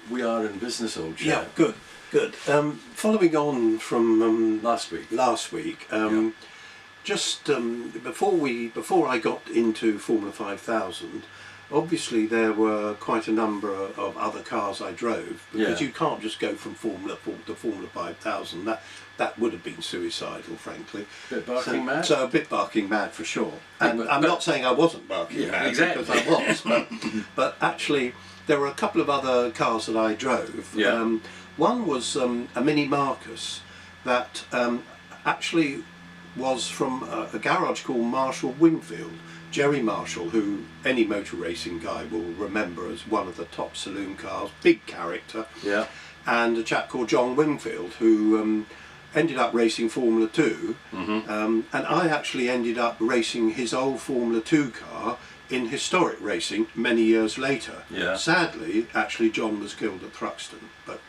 We are in business, old chap. Yeah, good, good. Following on from Last week. Yeah. Just before I got into Formula 5000, obviously there were quite a number of other cars I drove, because you can't just go from Formula 4 to Formula 5000. That would have been suicidal, frankly. Bit barking mad? So a bit barking mad for sure. And but, I'm not saying I wasn't barking mad, exactly. because I was, but actually there were a couple of other cars that I drove. Yeah. One was a Mini Marcus that actually was from a garage called Marshall Wingfield. Jerry Marshall, who any motor racing guy will remember as one of the top saloon cars, big character. Yeah. And a chap called John Wingfield, who ended up racing Formula 2. And I actually ended up racing his old Formula 2 car in historic racing many years later. Yeah. Sadly, actually John was killed at Thruxton, but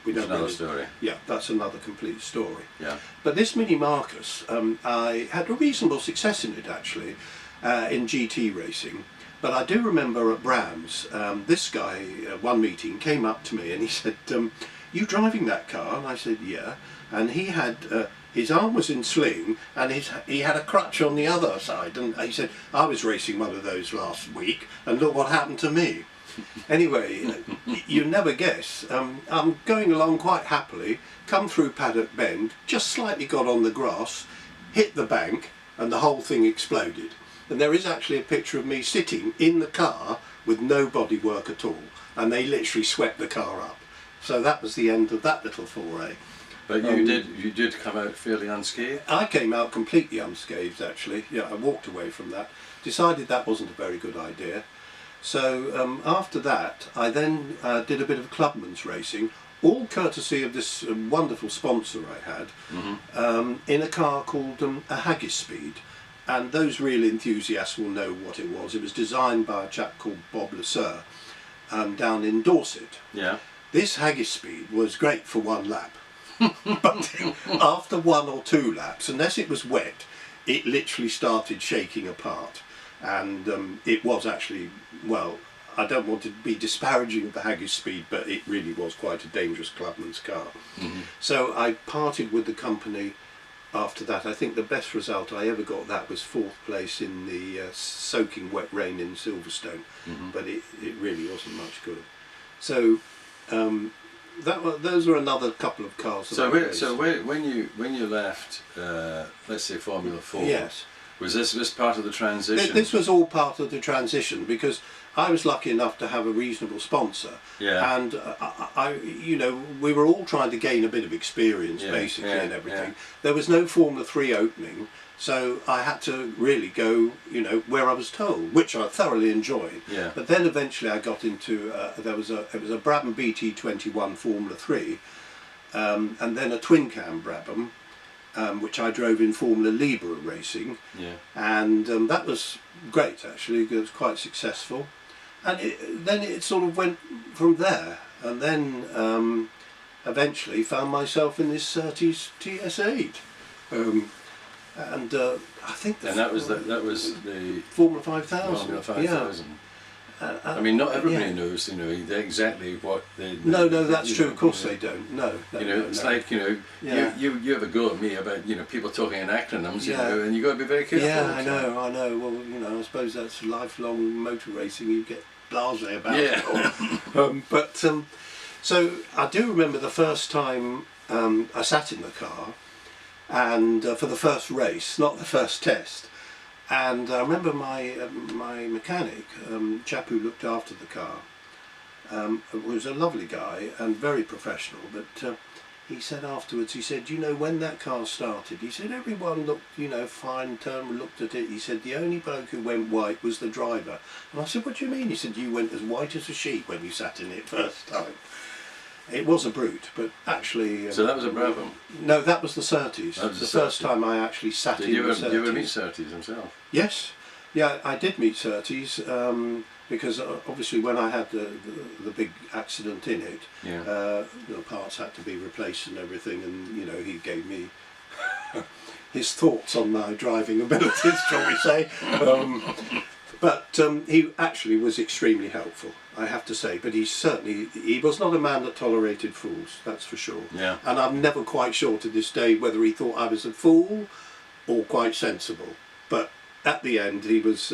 we don't another really, story. Yeah, that's another complete story. Yeah. But this Mini Marcus, I had a reasonable success in it actually, in GT racing. But I do remember at Brams, this guy, one meeting, came up to me and he said, "You driving that car?" And I said, "Yeah." And he had, his arm was in sling and he had a crutch on the other side. And he said, "I was racing one of those last week and look what happened to me." Anyway, you never guess. I'm going along quite happily, come through Paddock Bend, just slightly got on the grass, hit the bank, and the whole thing exploded. And there is actually a picture of me sitting in the car with no bodywork at all, and they literally swept the car up. So that was the end of that little foray. But you did come out fairly unscathed? I came out completely unscathed actually. Yeah, I walked away from that, decided that wasn't a very good idea. So after that I then did a bit of clubman's racing, all courtesy of this wonderful sponsor I had, in a car called a Haggis Speed. And those real enthusiasts will know what it was. It was designed by a chap called Bob Lasser down in Dorset. Yeah. This Haggis Speed was great for one lap. But after one or two laps, unless it was wet, it literally started shaking apart. And it was actually, well, I don't want to be disparaging of the Haggis Speed, but it really was quite a dangerous clubman's car. So I parted with the company after that. I think the best result I ever got that was 4th place in the soaking wet rain in Silverstone, but it really wasn't much good. So those were another couple of cars. When you left, let's say Formula 4, yes, was this part of the transition? This was all part of the transition, because I was lucky enough to have a reasonable sponsor. Yeah. And you know, we were all trying to gain a bit of experience, basically, and everything. There was no Formula 3 opening, so I had to really go, you know, where I was told, which I thoroughly enjoyed. Yeah. But then eventually I got into it was a Brabham BT21 Formula 3, and then a twin cam Brabham, which I drove in Formula Libera racing. Yeah. And that was great actually. It was quite successful. And then it sort of went from there, and then eventually found myself in this Surtees TS8, and I think that was the Formula 5000. Formula 5000. Yeah. I mean, not everybody knows, you know, exactly what they. No, that's true. Of course they don't. No. You know, it's like, you know, you have a go at me about, you know, people talking in acronyms, you know, and you got to be very careful. Yeah, I know. Well, you know, I suppose that's lifelong motor racing. You get blasé about it all. So I do remember the first time I sat in the car, and for the first race, not the first test. And I remember my mechanic, chap who looked after the car, was a lovely guy and very professional, but he said afterwards, he said, you know, when that car started, he said, everyone looked, you know, fine, turned, looked at it. He said, the only bloke who went white was the driver. And I said, what do you mean? He said, you went as white as a sheet when you sat in it first time. It was a Brute, but actually... so that was a Brabham? No, that was the Surtees. That was the first time I actually sat in the Surtees. Did you ever meet Surtees himself? Yes. Yeah, I did meet Surtees, because obviously when I had the big accident in it, the parts had to be replaced and everything, and, you know, he gave me his thoughts on my driving abilities, shall we say. But he actually was extremely helpful, I have to say. But he was not a man that tolerated fools, that's for sure. Yeah. And I'm never quite sure to this day whether he thought I was a fool or quite sensible. But at the end, he was.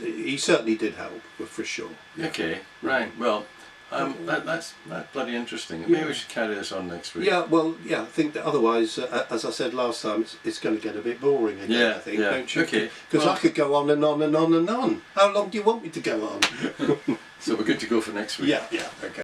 He certainly did help, for sure. Okay, right. Well, that's bloody interesting. Maybe we should carry this on next week. Yeah, well, yeah. I think that otherwise, as I said last time, it's going to get a bit boring again. Yeah, I think, yeah. don't you? Okay. Because Well, I could go on and on and on and on. How long do you want me to go on? so we're good to go for next week. Yeah, okay.